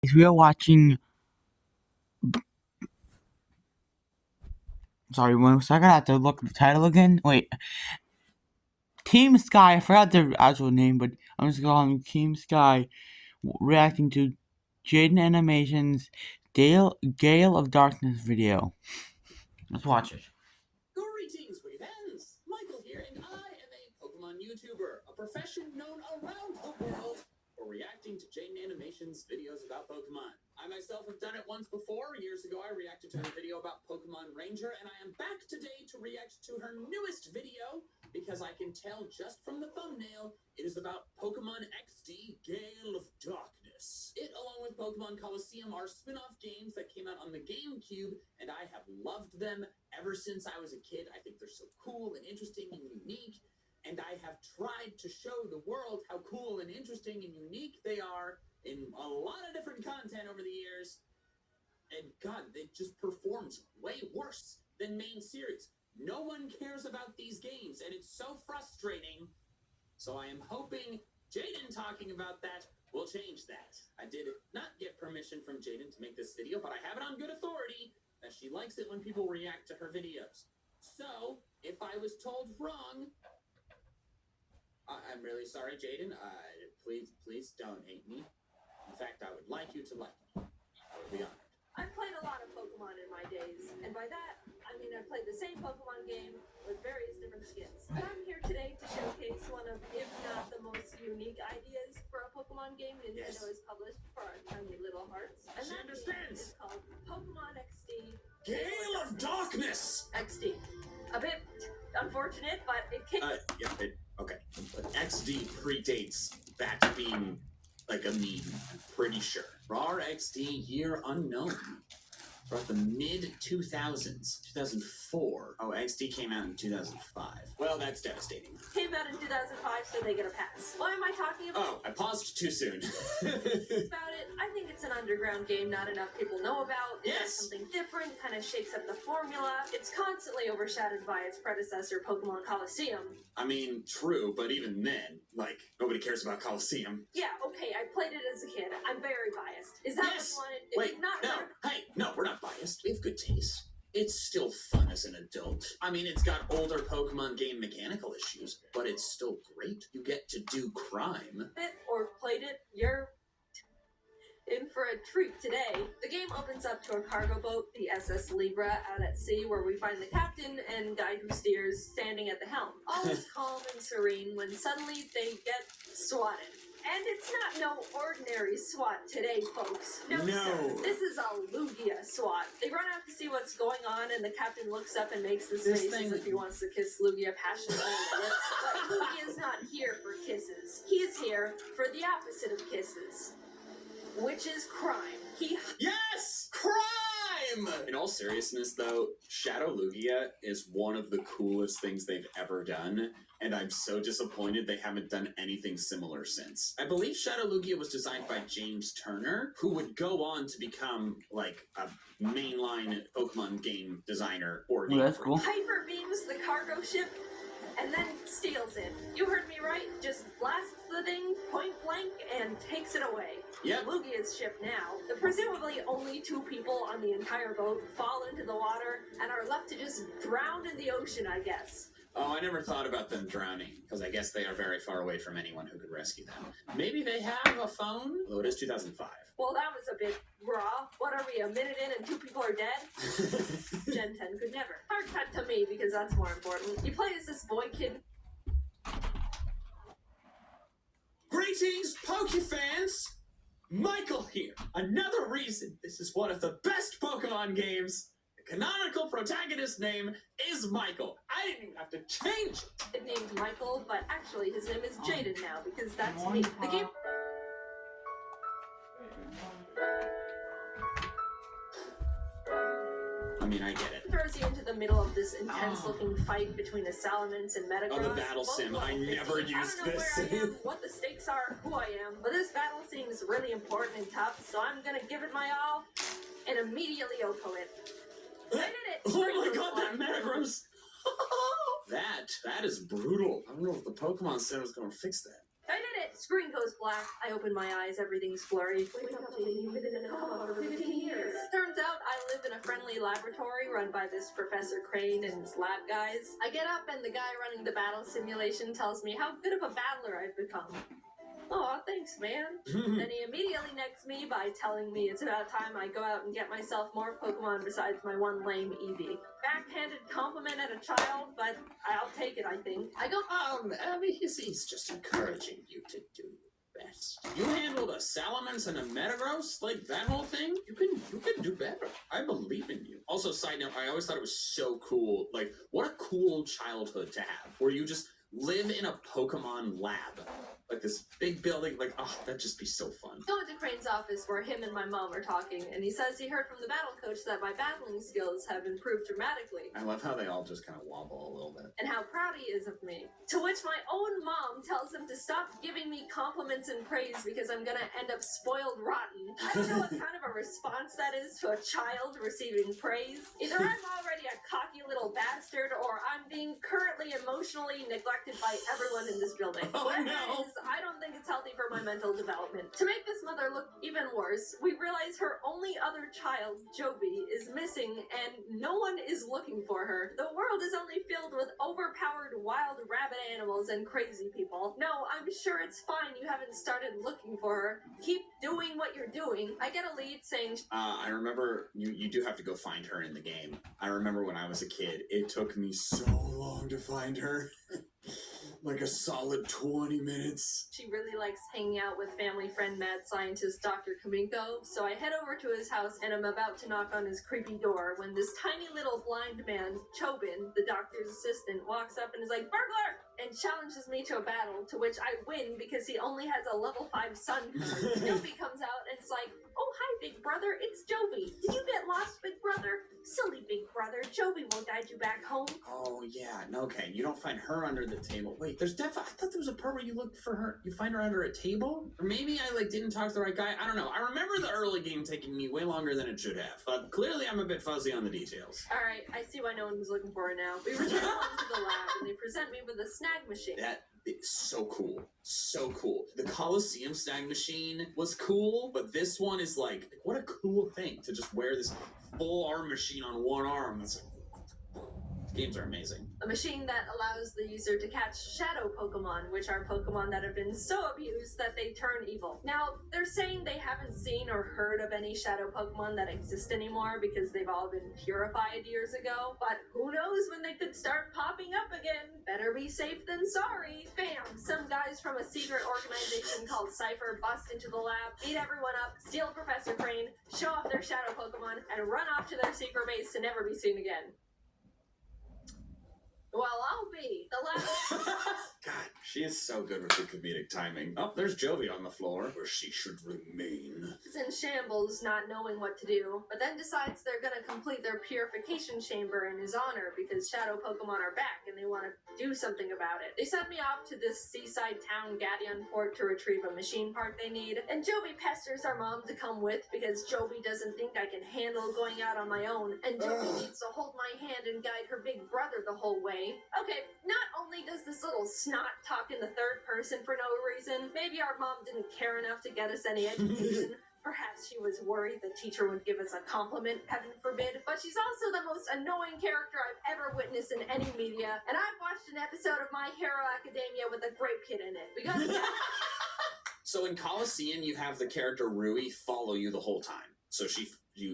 We are watching. Sorry, 1 second. I have to look at the title again. Wait, Team Sky. I forgot their actual name, but I'm just calling Team Sky. Reacting to Jayden Animation's Gale of Darkness video. Let's watch it. Greetings, fans! Michael here, and I am a Pokemon YouTuber, a profession known around the world for reacting to Jayden Animation's videos about Pokemon. I myself have done it once before. Years ago, I reacted to her video about Pokemon Ranger, and I am back today to react to her newest video because I can tell just from the thumbnail it is about Pokemon XD Gale of Darkness. It, along with Pokemon Coliseum, are spin-off games that came out on the GameCube, and I have loved them ever since I was a kid. I think they're so cool and interesting and unique, and I have tried to show the world how cool and interesting and unique they are in a lot of different content over the years. And God, it just performs way worse than main series. No one cares about these games, and it's so frustrating. So I am hoping Jayden talking about that will change that. I did not get permission from Jayden to make this video, but I have it on good authority that she likes it when people react to her videos. So, if I was told wrong, I'm really sorry, Jayden. Please don't hate me. In fact, I would like you to like me. I would be honored. I've played a lot of Pokemon in my days, and by that, I mean I've played the same Pokemon game with various different skins. But I'm here today to showcase one of, if not the most unique ideas for a Pokemon game Nintendo has published for our tiny little hearts. And she understands. It's called Pokemon XD Gale of Darkness! XD. A bit unfortunate, but it came... Okay. XD predates that being like a meme, I'm pretty sure. RAR XD year unknown. About the mid-2000s. 2004. Oh, XD came out in 2005. Well, that's devastating. Came out in 2005, so they get a pass. What am I talking about? Oh, I paused too soon. About it, I think it's an underground game not enough people know about. It does something different, kind of shakes up the formula. It's constantly overshadowed by its predecessor, Pokemon Coliseum. I mean, true, but even then, like, nobody cares about Coliseum. Yeah, okay, I played it as a kid. I'm very biased. Is that what you wanted? Wait, no, we're not biased. We have good taste. It's still fun as an adult. I mean, it's got older Pokemon game mechanical issues, but it's still great. You get to do crime. Or played it, you're in for a treat today. The game opens up to a cargo boat, the SS Libra, out at sea, where we find the captain and guide who steers standing at the helm. All is calm and serene when suddenly they get swatted. And it's not no ordinary SWAT today, folks. No. Sir. This is a Lugia SWAT. They run out to see what's going on, and the captain looks up and makes this face as if he wants to kiss Lugia passionately on the lips. But Lugia's not here for kisses. He's here for the opposite of kisses, which is crime. Yes! Crime! In all seriousness, though, Shadow Lugia is one of the coolest things they've ever done, and I'm so disappointed they haven't done anything similar since. I believe Shadow Lugia was designed by James Turner, who would go on to become, like, a mainline Pokemon game designer or game. Well, that's cool. Hyper beams the cargo ship and then steals it. You heard me right. Just blasts the thing point blank and takes it away. Yep. Lugia's ship now. The presumably only 2 people on the entire boat fall into the water and are left to just drown in the ocean, I guess. Oh, I never thought about them drowning, because I guess they are very far away from anyone who could rescue them. Maybe they have a phone? Although it is 2005. Well, that was a bit raw. What are we, a minute in and 2 people are dead? Gen 10 could never. Hard cut to me, because that's more important. You play as this boy kid. Greetings, Pokefans! Michael here. Another reason this is one of the best Pokemon games. The canonical protagonist name is Michael. I didn't even have to change it. It named Michael, but actually his name is Jayden now, because that's me. The game... I mean, I get it. Throws you into the middle of this intense-looking fight between the Salamence and Metagross. Oh, the battle sim. I never used this. I don't know where I am, what the stakes are, who I am, but this battle seems really important and tough, so I'm gonna give it my all and immediately Oko it. I did it! Oh my god, that Metagross! That is brutal. I don't know if the Pokemon Center is gonna fix that. I did it! Screen goes black. I open my eyes. Everything's blurry. Wake up, Jayden. You've been in a coma for 15 years. Turns out I live in a friendly laboratory run by this Professor Crane and his lab guys. I get up and the guy running the battle simulation tells me how good of a battler I've become. Aw, thanks, man. Then he immediately necks me by telling me it's about time I go out and get myself more Pokemon besides my one lame Eevee. Backhanded compliment at a child, but I'll take it, I think. I go, He's just encouraging you to do your best. You handled a Salamence and a Metagross? Like, that whole thing? You can do better. I believe in you. Also, side note, I always thought it was so cool. Like, what a cool childhood to have, where you just live in a Pokemon lab. Like this big building, like, oh, that'd just be so fun. Go into Crane's office where him and my mom are talking, and he says he heard from the battle coach that my battling skills have improved dramatically. I love how they all just kind of wobble a little bit. And how proud he is of me. To which my own mom tells him to stop giving me compliments and praise because I'm gonna end up spoiled rotten. I don't know what kind of a response that is to a child receiving praise. Either I'm already a cocky little bastard, or I'm being currently emotionally neglected by everyone in this building. Oh, Whatever no. it is, I don't think it's healthy for my mental development. To make this mother look even worse, we realize her only other child, Jovi, is missing and no one is looking for her. The world is only filled with overpowered wild rabbit animals and crazy people. No, I'm sure it's fine you haven't started looking for her. Keep doing what you're doing. I get a lead saying, I remember you do have to go find her in the game. I remember when I was a kid, it took me so long to find her. Like a solid 20 minutes. she really likes hanging out with family friend mad scientist Dr. Kaminko, so I head over to his house and I'm about to knock on his creepy door when this tiny little blind man, Chobin, the doctor's assistant, walks up and is like, "Burglar!" and challenges me to a battle, to which I win because he only has a level 5 sun card. Jovi comes out and it's like, "Oh, hi, big brother, it's Jovi. Did you get lost, big brother? Silly big brother, Jovi won't guide you back home." Oh, yeah. No, okay. You don't find her under the table. Wait, there's definitely... I thought there was a part where you looked for her. You find her under a table? Or maybe I, didn't talk to the right guy. I don't know. I remember the early game taking me way longer than it should have. But clearly I'm a bit fuzzy on the details. Alright, I see why no one was looking for her now. We return home to the lab and they present me with a snag machine. That is so cool. So cool. The Coliseum snag machine was cool, but this one is like, what a cool thing to just wear this full arm machine on one arm. That's like, games are amazing. A machine that allows the user to catch shadow Pokemon, which are Pokemon that have been so abused that they turn evil. Now, they're saying they haven't seen or heard of any shadow Pokemon that exist anymore because they've all been purified years ago, but who knows when they could start popping up again. Better be safe than sorry. Bam! Some guys from a secret organization called Cypher bust into the lab, beat everyone up, steal Professor Crane, show off their shadow Pokemon, and run off to their secret base to never be seen again. Well, I'll be. The lab... God, she is so good with the comedic timing. Oh, there's Jovi on the floor, where she should remain. is in shambles, not knowing what to do, but then decides they're gonna complete their purification chamber in his honor because shadow Pokemon are back and they want to do something about it. They send me off to this seaside town, Gadionport, to retrieve a machine part they need, and Jovi pesters our mom to come with because Jovi doesn't think I can handle going out on my own, and Jovi needs to hold my hand and guide her big brother the whole way. Okay, not only does this little snot talk in the third person for no reason, maybe our mom didn't care enough to get us any education. Perhaps she was worried the teacher would give us a compliment, heaven forbid. But she's also the most annoying character I've ever witnessed in any media. And I've watched an episode of My Hero Academia with a grape kid in it. Because So in Coliseum, you have the character Rui follow you the whole time. So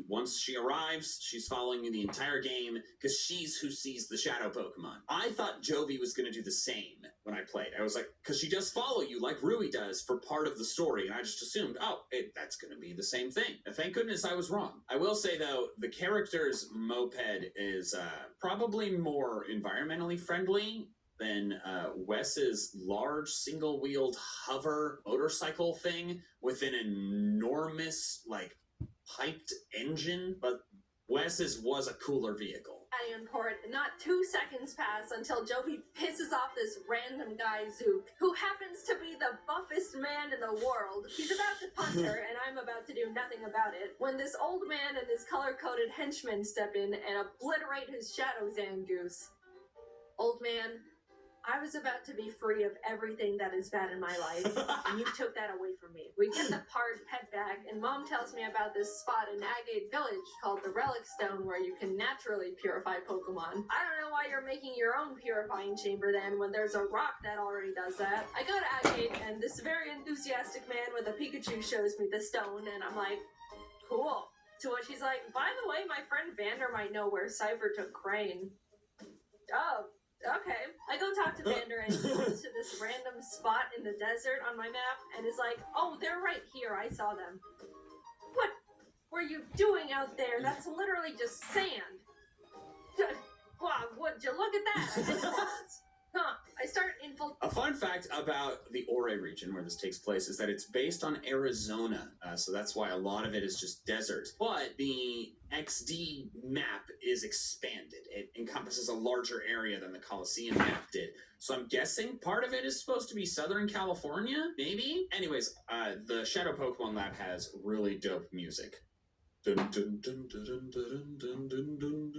once she arrives, she's following you the entire game because she's who sees the shadow Pokemon. I thought Jovi was going to do the same when I played. I was like, because she does follow you like Rui does for part of the story, and I just assumed, that's going to be the same thing. And thank goodness I was wrong. I will say, though, the character's moped is probably more environmentally friendly than Wes's large single-wheeled hover motorcycle thing with an enormous, piped engine, but Wes's was a cooler vehicle. Gadionport, not 2 seconds pass until Jovi pisses off this random guy, Zook, who happens to be the buffest man in the world. He's about to punch her, and I'm about to do nothing about it, when this old man and his color-coded henchmen step in and obliterate his shadow Zangoose. Old man, I was about to be free of everything that is bad in my life, and you took that away from me. We get the pet back, and Mom tells me about this spot in Agate Village called the Relic Stone where you can naturally purify Pokemon. I don't know why you're making your own purifying chamber then when there's a rock that already does that. I go to Agate, and this very enthusiastic man with a Pikachu shows me the stone, and I'm like, cool. To which he's like, by the way, my friend Vander might know where Cypher took Crane. Oh, okay. I go talk to Vander and he goes to this random spot in the desert on my map and is like, oh, they're right here. I saw them. What were you doing out there? That's literally just sand. Wow, would you look at that? I just lost. Huh. I start A fun fact about the Ore region where this takes place is that it's based on Arizona, so that's why a lot of it is just desert. But the XD map is expanded. It encompasses a larger area than the Coliseum map did. So I'm guessing part of it is supposed to be Southern California, maybe? Anyways, the Shadow Pokemon Lab has really dope music. Dun, dun, dun, dun, dun, dun, dun, dun, dun,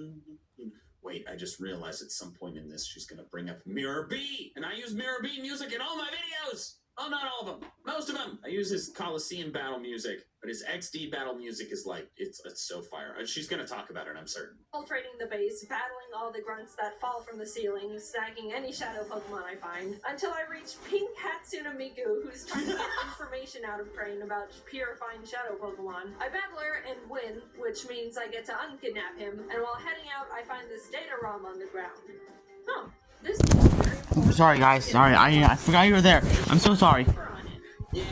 dun. Wait, I just realized at some point in this she's gonna bring up Mirror B, and I use Mirror B music in all my videos! Oh, not all of them. Most of them. I use his Coliseum battle music, but his XD battle music is like, it's so fire. She's gonna talk about it, I'm certain. Infiltrating the base, battling all the grunts that fall from the ceiling, snagging any shadow Pokemon I find, until I reach Pink Hatsune Miku, who's trying to get information out of Crane about purifying shadow Pokemon. I battle her and win, which means I get to unkidnap him, and while heading out, I find this data ROM on the ground. Huh. This is very I'm sorry, guys. Sorry, I forgot you were there. I'm so sorry. Yeah.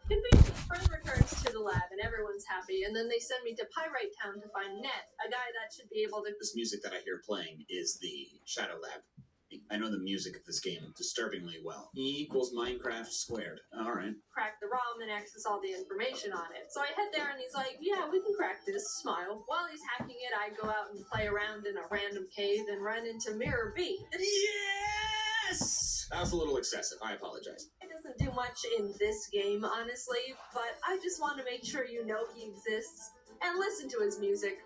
Convenient friend returns to the lab and everyone's happy, and then they send me to Pyrite Town to find Ned, a guy that should be able to. This music that I hear playing is the Shadow Lab. I know the music of this game disturbingly well. E equals Minecraft squared. Alright. Crack the ROM and access all the information on it. So I head there and he's like, yeah, we can crack this, smile. While he's hacking it, I go out and play around in a random cave and run into Mirror B. Yes! That was a little excessive. I apologize. It doesn't do much in this game, honestly, but I just want to make sure you know he exists and listen to his music.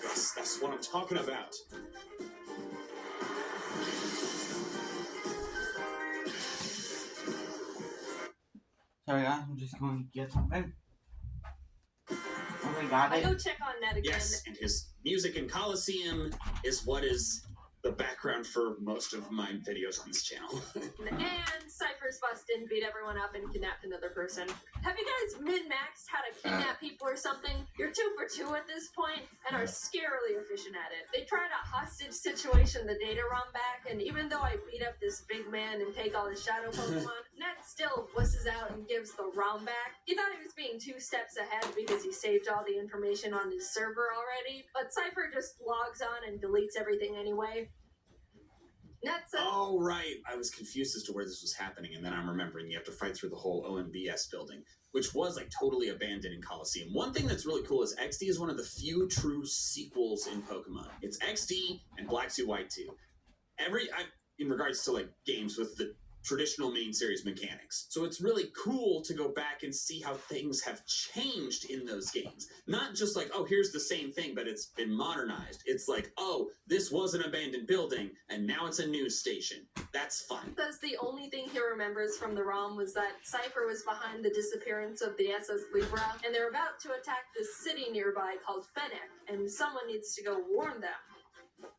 Yes, that's what I'm talking about. Sorry, guys. I'm just going to get something. Okay, got I it. go check on Ned again. Yes, and his music in Coliseum is what is the background for most of my videos on this channel. And Cypher's busted, beat everyone up, and kidnapped another person. Have you guys min-maxed how to kidnap people or something? You're 2 for 2 at this point, and are scarily efficient at it. They tried a hostage situation, the data ROM back, and even though I beat up this big man and take all his shadow Pokemon, Ned still wusses out and gives the ROM back. He thought he was being 2 steps ahead because he saved all the information on his server already, but Cypher just logs on and deletes everything anyway. Oh, right. I was confused as to where this was happening, and then I'm remembering you have to fight through the whole OMBS building, which was like totally abandoned in Coliseum. One thing that's really cool is XD is one of the few true sequels in Pokemon. It's XD and Black 2 White 2. In regards to like games with the traditional main series mechanics. So it's really cool to go back and see how things have changed in those games. Not just like, oh, here's the same thing, but it's been modernized. It's like, oh, this was an abandoned building, and now it's a news station. That's fun. Says the only thing he remembers from the ROM was that Cypher was behind the disappearance of the SS Libra, and they're about to attack this city nearby called Fennec, and someone needs to go warn them.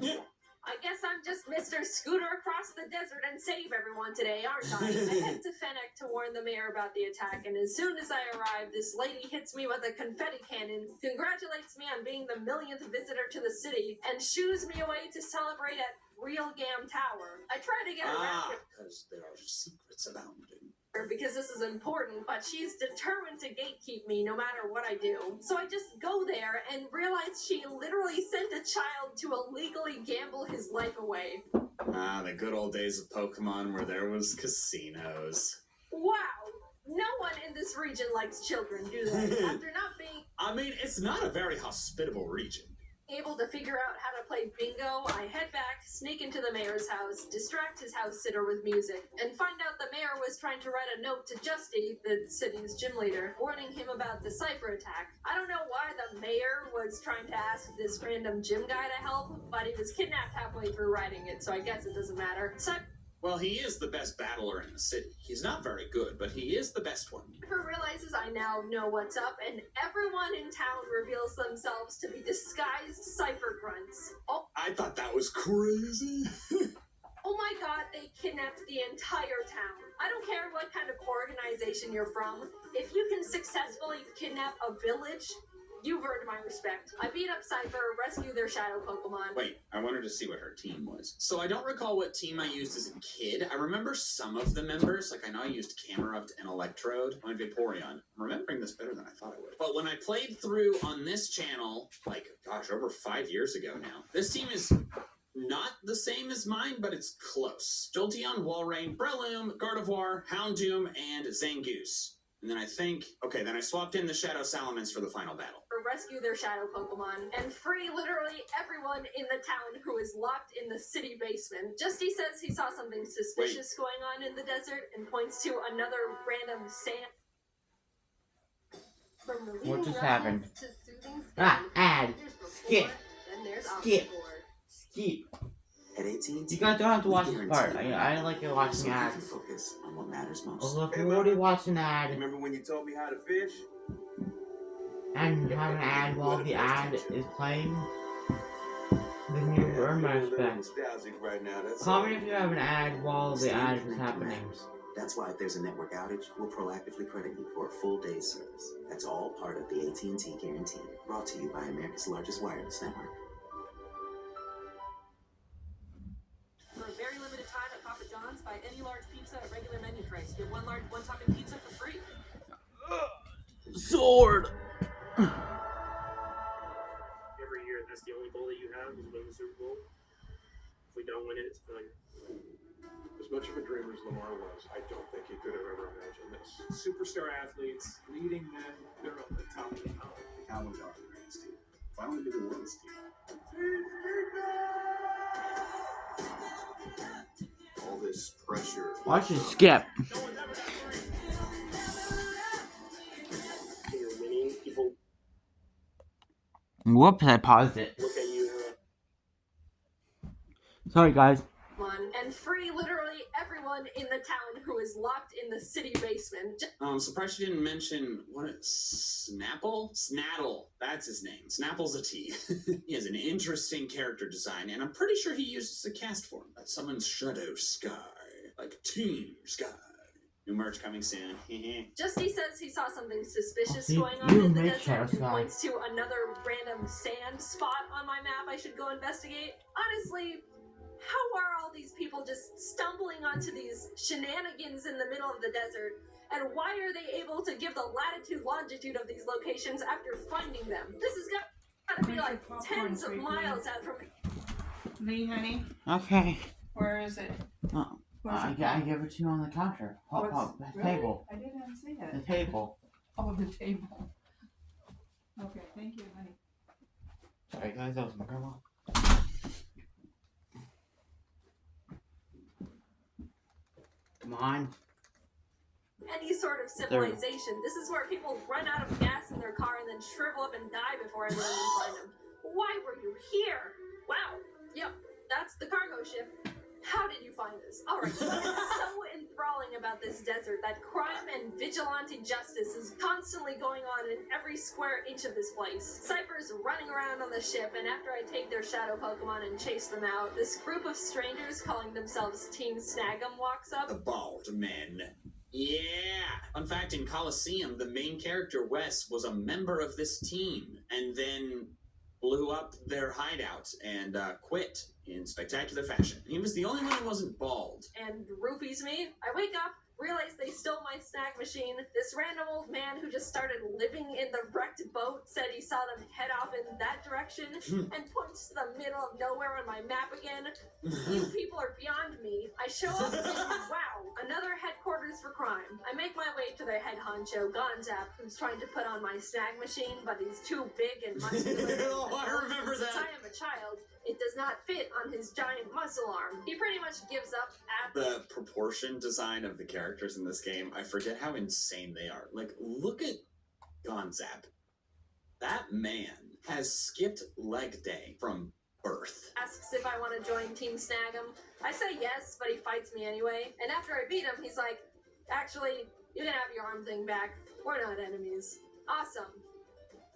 Yeah. I guess I'm just Mr. Scooter across the desert and save everyone today, aren't I? I head to Fennec to warn the mayor about the attack, and as soon as I arrive, this lady hits me with a confetti cannon, congratulates me on being the 1,000,000th visitor to the city, and shoos me away to celebrate at Real Gam Tower. I try to get around it. Because there are secrets abounding. Because this is important, but she's determined to gatekeep me no matter what I do. So I just go there and realize she literally sent a child to illegally gamble his life away. Ah, the good old days of Pokemon where there was casinos. Wow! No one in this region likes children, do they? After not being... I mean, it's not a very hospitable region. Able to figure out how to play bingo, I head back, sneak into the mayor's house, distract his house sitter with music, and find out the mayor was trying to write a note to Justy, the city's gym leader, warning him about the cypher attack. I don't know why the mayor was trying to ask this random gym guy to help, but he was kidnapped halfway through writing it, so I guess it doesn't matter. Well, he is the best battler in the city. He's not very good, but he is the best one. Cypher realizes I now know what's up, and everyone in town reveals themselves to be disguised cypher grunts. Oh, I thought that was crazy. oh my god, they kidnapped the entire town. I don't care what kind of organization you're from. If you can successfully kidnap a village, you've earned my respect. I beat up Cypher, rescue their shadow Pokemon. Wait, I wanted to see what her team was. So I don't recall what team I used as a kid. I remember some of the members. Like, I know I used Camerupt and Electrode and Vaporeon. I'm remembering this better than I thought I would. But when I played through on this channel, like, gosh, over 5 years ago now, this team is not the same as mine, but it's close. Jolteon, Walrein, Breloom, Gardevoir, Houndoom, and Zangoose. And then then I swapped in the Shadow Salamence for the final battle. Rescue their shadow Pokemon, and free literally everyone in the town who is locked in the city basement. Justy says he saw something suspicious going on in the desert and points to another random sand. From What just relieving happened? rats to soothing Ad. there's before, Skip. then there's Skip. afterboard. Skip. At 18, You guys don't have to watch this part. I like it watching ads. Focus on what matters most. Although if you're already watching an ad Remember when you told me how to fish? and you have an ad while the ad is playing, then you earn my respect. Nostalgic right now. That's Comment if you have an ad while the ad is happening. That's why if there's a network outage, we'll proactively credit you for a full day's service. That's all part of the AT&T Guarantee, brought to you by America's largest wireless network. For a very limited time at Papa John's, buy any large pizza at regular menu price. Get one large one-topping pizza for free. Sword! Every year, that's the only goal that you have is win the Super Bowl. If we don't win it, it's a failure. As much of a dreamer as Lamar was, I don't think he could have ever imagined this. Superstar athletes, leading men, they're at the top of the mountain. The Cowboys are the greatest team. Why don't we be the world's team? All this pressure. Watch it skip. When you're winning, people Whoops, I paused it. look at you Sorry, guys. And free literally everyone in the town who is locked in the city basement. I'm surprised you didn't mention Snapple? Snaddle. That's his name. Snapple's a T. He has an interesting character design, and I'm pretty sure he uses a cast form. That summons Shadow Sky, like Team Sky. New merch coming soon. Justy says he saw something suspicious You- going on you in the make desert Shadow and Sky. points to another random sand spot on my map I should go investigate. Honestly, how are all these people just stumbling onto these shenanigans in the middle of the desert? And why are they able to give the latitude, longitude of these locations after finding them? This has got to be like tens of miles out from Lee, honey, Okay. where is it? Oh, Where's I it? give it to you on the counter. Hop, What's- the really? table. I didn't see The it. table. Oh, the table. Okay, thank you, honey. Sorry, guys, that was my grandma. Come on. any sort of civilization. This is where people run out of gas in their car and then shrivel up and die before anyone can find them. Why were you here? Wow. Yep, that's the cargo ship. How did you find this? Alright, what is so enthralling about this desert that crime and vigilante justice is constantly going on in every square inch of this place. Cypher's running around on the ship, and after I take their shadow Pokemon and chase them out, this group of strangers calling themselves Team Snag'em walks up. The bald men. Yeah! Fun fact, in Coliseum, the main character, Wes, was a member of this team, and then blew up their hideout and quit in spectacular fashion. He was the only one who wasn't bald. And roofies me. I wake up, realized they stole my snack machine. This random old man who just started living in the wrecked boat said he saw them head off in that direction and points to the middle of nowhere on my map again. These people are beyond me. I show up and wow, another headquarters for crime. I make my way to the head honcho, Gonzap, who's trying to put on my snack machine, but he's too big and muscular. Oh, I remember Since that. I am a child, it does not fit on his giant muscle arm. He pretty much gives up at The proportion design of the characters in this game, I forget how insane they are. Like, look at Gonzap. That man has skipped leg day from birth. asks if I want to join Team Snag'em. I say yes, but he fights me anyway. And after I beat him, he's like, actually, you can have your arm thing back. We're not enemies. Awesome.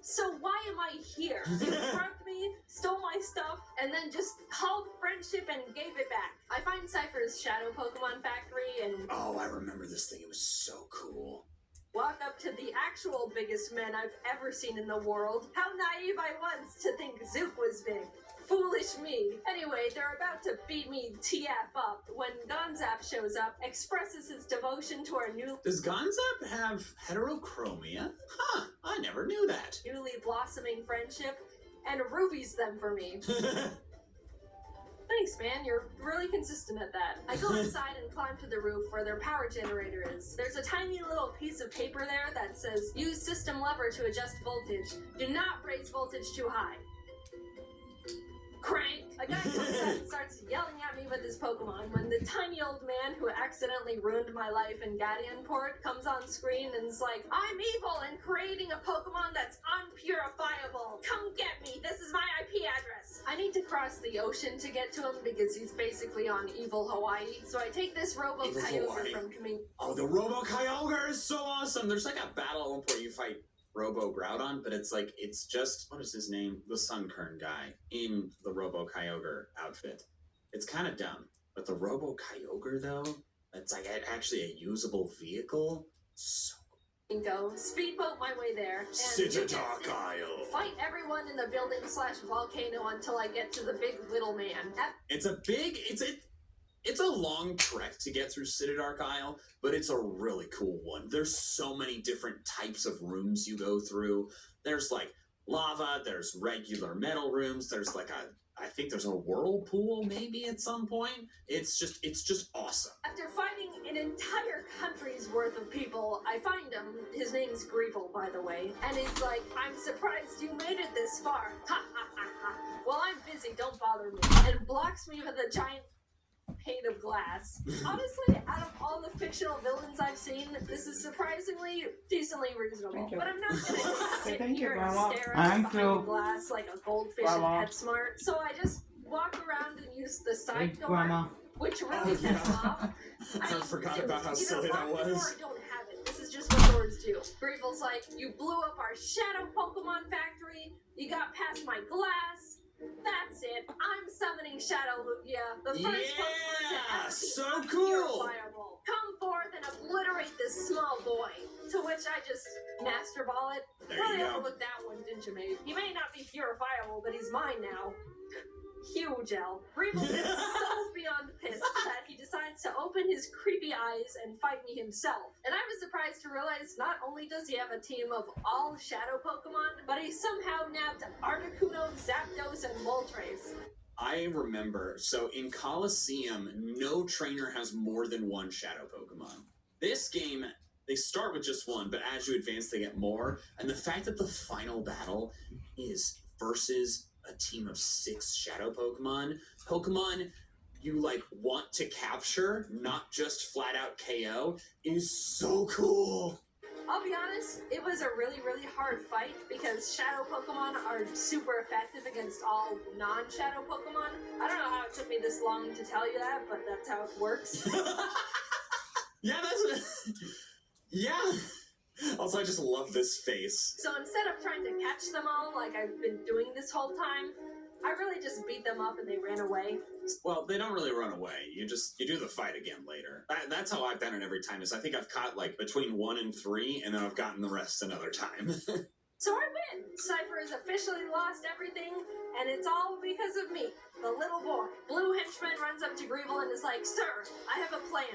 So why am I here? You drugged me, stole my stuff, and then just called friendship and gave it back. I find Cypher's Shadow Pokemon Factory and Oh, I remember this thing. It was so cool. walk up to the actual biggest men I've ever seen in the world. How naive I was to think Zook was big. Foolish me. Anyway, they're about to beat me TF up when Gonzap shows up, expresses his devotion to our Does Gonzap have heterochromia? Huh, I never knew that. newly blossoming friendship, and rubies them for me. Thanks, man. You're really consistent at that. I go inside and climb to the roof where their power generator is. There's a tiny little piece of paper there that says, use system lever to adjust voltage. Do not raise voltage too high. Crank! A guy comes up and starts yelling at me with his Pokemon when the tiny old man who accidentally ruined my life in Port comes on screen and is like, I'm evil and creating a Pokemon that's unpurifiable. Come get me. This is my IP address. I need to cross the ocean to get to him because he's basically on evil Hawaii. So I take this Robo Evil Kyogre Hawaii. from Kaming. Oh, the Robo Kyogre is so awesome. There's like a battle at one point you fight Robo Groudon, but it's like, it's just, what is his name? The Sunkern guy in the Robo Kyogre outfit. It's kind of dumb, but the Robo Kyogre though, it's like actually a usable vehicle. So Go speedboat my way there and Citadel Isle. fight everyone in the building / volcano until I get to the big little man. It's a big, it's a long trek to get through Citadark Isle, but it's a really cool one. There's so many different types of rooms you go through. There's like lava, there's regular metal rooms, there's like I think there's a whirlpool maybe at some point. It's just awesome. After fighting an entire country's worth of people, I find him. His name's Greevil, by the way. And he's like, I'm surprised you made it this far. Ha ha ha ha. Well, I'm busy, don't bother me. And blocks me with a giant pane of glass. Honestly, out of all the fictional villains I've seen, this is surprisingly decently reasonable. Thank you. But I'm not gonna just sit Thank you, here and Grandma. stare at Thank behind you. the glass like a goldfish Grandma. in PetSmart. So I just walk around and use the side Thanks, door, Grandma. which really Oh, sets yeah. off. I forgot about how either silly that lock the door was. or don't have it. This is just what doors do. Greevil's like, you blew up our Shadow Pokemon factory. You got past my glass. That's it. I'm summoning Shadow Lugia, the first Pokemon to Yeah, ever be so cool. unpurifiable. Come forth and obliterate this small boy. To which I just master ball it. There Really you go. overlooked that one, didn't you, mate? He may not be purifiable, but he's mine now. Huge L. Greevil is so beyond pissed that he decides to open his creepy eyes and fight me himself. And I was surprised to realize not only does he have a team of all Shadow Pokemon, but he somehow nabbed Articuno, Zapdos, and Moltres. I remember, so in Coliseum, no trainer has more than one Shadow Pokemon. This game, they start with just one, but as you advance, they get more. And the fact that the final battle is versus a team of 6 Shadow Pokemon you like want to capture, not just flat out KO, is so cool. I'll be honest, it was a really, really hard fight because Shadow Pokemon are super effective against all non-Shadow Pokemon. I don't know how it took me this long to tell you that, but that's how it works. Yeah, yeah. Also, I just love this face. So instead of trying to catch them all like I've been doing this whole time, I really just beat them up and they ran away. Well, they don't really run away. You do the fight again later. That's how I've done it every time. Is I think I've caught like between 1 and 3, and then I've gotten the rest another time. So I win! Cypher has officially lost everything, and it's all because of me, the little boy. Blue henchman runs up to Greevil and is like, Sir, I have a plan.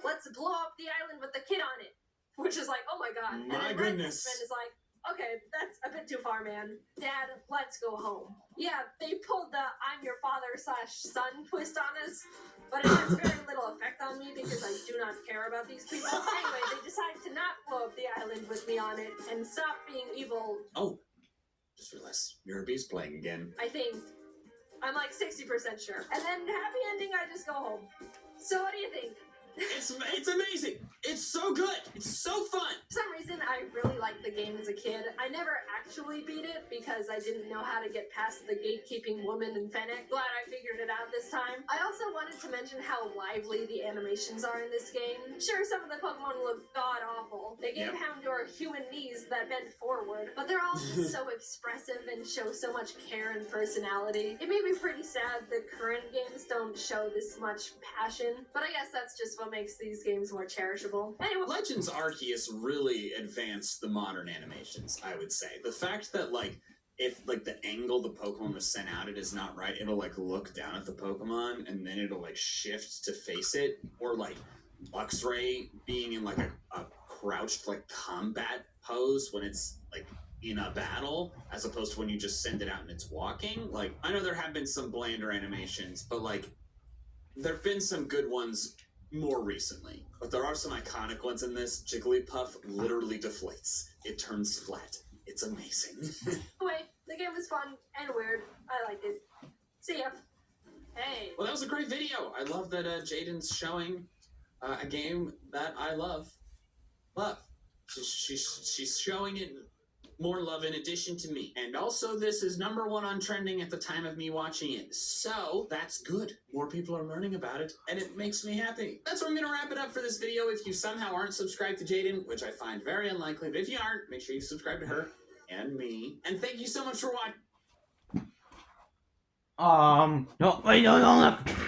let's blow up the island with the kid on it. Which is like, oh my god. And My then goodness. Redfin is like, okay, that's a bit too far, man. Dad, let's go home. Yeah, they pulled the I'm your father/son twist on us, but it has very little effect on me because I do not care about these people. Anyway, they decide to not blow up the island with me on it and stop being evil. Oh, just realized Mirror Beast playing again. I think. I'm like 60% sure. And then happy ending, I just go home. So what do you think? It's amazing. It's so good. It's so fun. For some reason, I really liked the game as a kid. I never actually beat it because I didn't know how to get past the gatekeeping woman in Fennec. Glad I figured it out this time. I also wanted to mention how lively the animations are in this game. Sure, some of the Pokemon look god-awful. They gave Houndour human knees that bend forward, but they're all just so expressive and show so much care and personality. It made me pretty sad that current games don't show this much passion, but I guess that's just what makes these games more cherishable. Anyway, Legends Arceus really advanced the modern animations, I would say. The fact that, like, if, like, the angle the Pokemon was sent out at is not right, it'll, like, look down at the Pokemon, and then it'll, like, shift to face it. Or, like, Luxray being in, like, a crouched, like, combat pose when it's, like, in a battle, as opposed to when you just send it out and it's walking. Like, I know there have been some blander animations, but, like, there have been some good ones more recently, but there are some iconic ones in this. Jigglypuff literally deflates. It turns flat. It's amazing. anyway, the game was fun and weird. I liked it. See ya. Hey. Well, that was a great video. I love that Jayden's showing a game that I love. She's showing it more love in addition to me. And also, this is #1 on trending at the time of me watching it. So, that's good. More people are learning about it, and it makes me happy. That's where I'm going to wrap it up for this video. If you somehow aren't subscribed to Jayden, which I find very unlikely, but if you aren't, make sure you subscribe to her and me. And thank you so much for watching. No, wait, no, look.